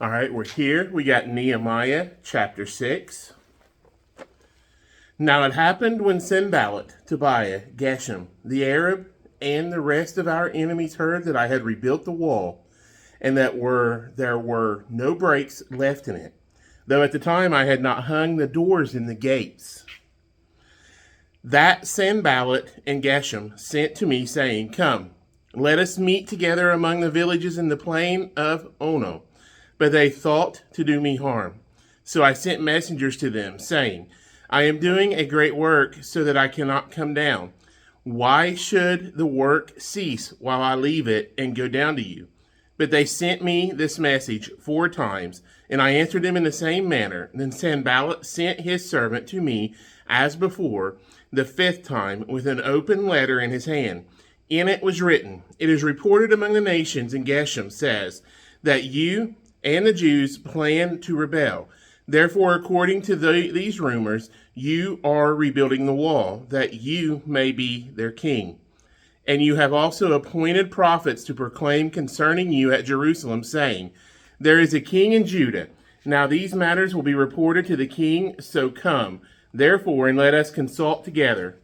All right, we're here. We got Nehemiah chapter 6. Now it happened when Sanballat, Tobiah, Geshem, the Arab, and the rest of our enemies heard that I had rebuilt the wall, and that there were no breaks left in it, though at the time I had not hung the doors in the gates. That Sanballat and Geshem sent to me, saying, Come, let us meet together among the villages in the plain of Ono. But they thought to do me harm. So I sent messengers to them, saying, I am doing a great work, so that I cannot come down. Why should the work cease while I leave it and go down to you? But they sent me this message 4 times, and I answered them in the same manner. Then Sanballat sent his servant to me as before, the 5th time, with an open letter in his hand. In it was written, It is reported among the nations, and Geshem says, that you and the Jews plan to rebel. Therefore, according to these rumors, you are rebuilding the wall, that you may be their king. And you have also appointed prophets to proclaim concerning you at Jerusalem, saying, There is a king in Judah. Now these matters will be reported to the king, so come, therefore, and let us consult together.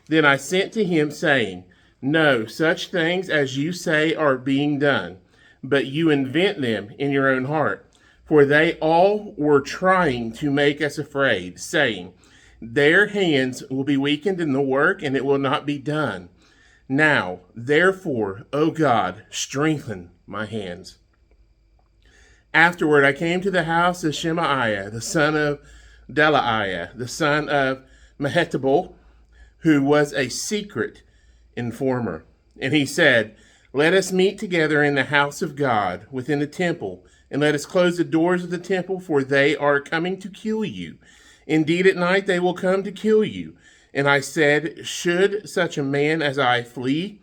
Then I sent to him, saying, No, such things as you say are being done, but you invent them in your own heart. For they all were trying to make us afraid, saying, Their hands will be weakened in the work, and it will not be done. Now, therefore, O God, strengthen my hands. Afterward, I came to the house of Shemaiah, the son of Delaiah, the son of Mehetabel, who was a secret informer. And he said, Let us meet together in the house of God, within the temple, and let us close the doors of the temple, for they are coming to kill you. Indeed, at night they will come to kill you. And I said, Should such a man as I flee?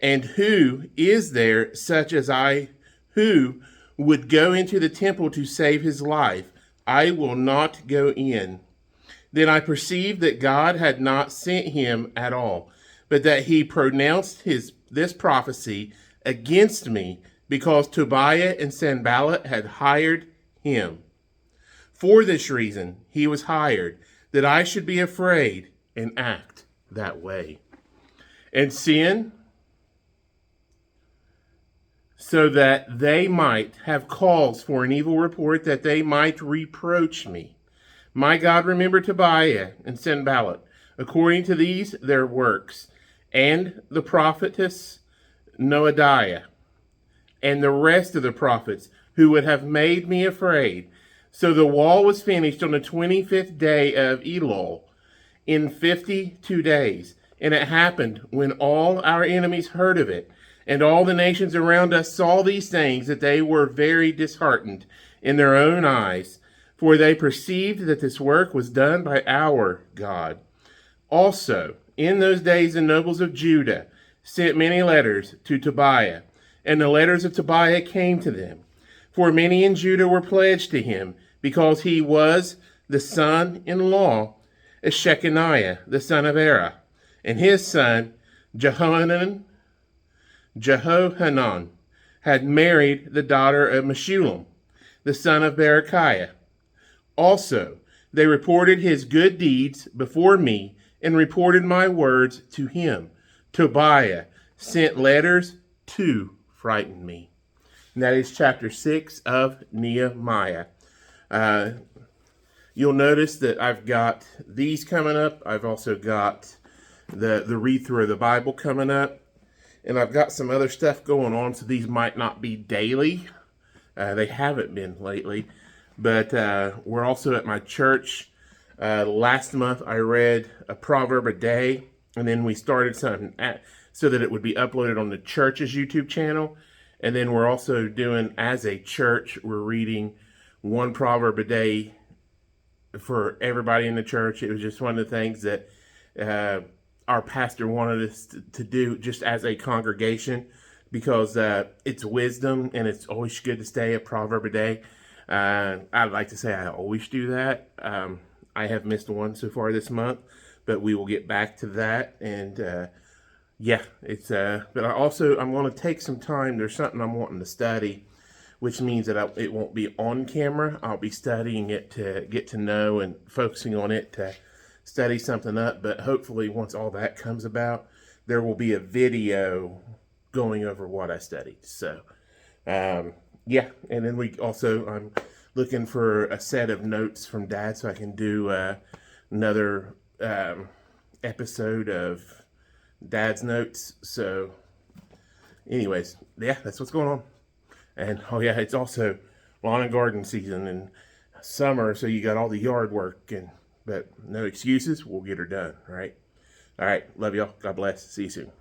And who is there such as I who would go into the temple to save his life? I will not go in. Then I perceived that God had not sent him at all, but that he pronounced this prophecy against me, because Tobiah and Sanballat had hired him. For this reason he was hired, that I should be afraid and act that way, and sin, so that they might have cause for an evil report, that they might reproach me. My God, remember Tobiah and Sanballat, according to these their works, and the prophetess Noadiah, and the rest of the prophets who would have made me afraid. So the wall was finished on the 25th day of Elul, in 52 days. And it happened, when all our enemies heard of it, and all the nations around us saw these things, that they were very disheartened in their own eyes, for they perceived that this work was done by our God. Also, in those days the nobles of Judah sent many letters to Tobiah, and the letters of Tobiah came to them. For many in Judah were pledged to him, because he was the son-in-law of Shechaniah, the son of Era, and his son Jehohanan had married the daughter of Meshullam, the son of Berechiah. Also, they reported his good deeds before me, and reported my words to him. Tobiah sent letters to frighten me. And that is chapter 6 of Nehemiah. You'll notice that I've got these coming up. I've also got the read-through of the Bible coming up. And I've got some other stuff going on, so these might not be daily. They haven't been lately. But we're also at my church. Last month I read a proverb a day, and then we started something so that it would be uploaded on the church's YouTube channel. And then we're also doing, as a church, we're reading one proverb a day for everybody in the church. It was just one of the things that our pastor wanted us to do just as a congregation, because it's wisdom, and it's always good to stay a proverb a day. I'd like to say I always do that. I have missed one so far this month, but we will get back to that. And yeah, it's but I'm going to take some time. There's something I'm wanting to study which means that it won't be on camera. I'll be studying it to get to know and focusing on it to study something up. But hopefully once all that comes about, there will be a video going over what I studied. So, yeah. And then I'm looking for a set of notes from Dad so I can do another episode of Dad's notes. So, anyways, yeah, that's what's going on. And oh yeah, it's also lawn and garden season and summer, so you got all the yard work, but no excuses. We'll get her done, right? All right, love y'all. God bless. See you soon.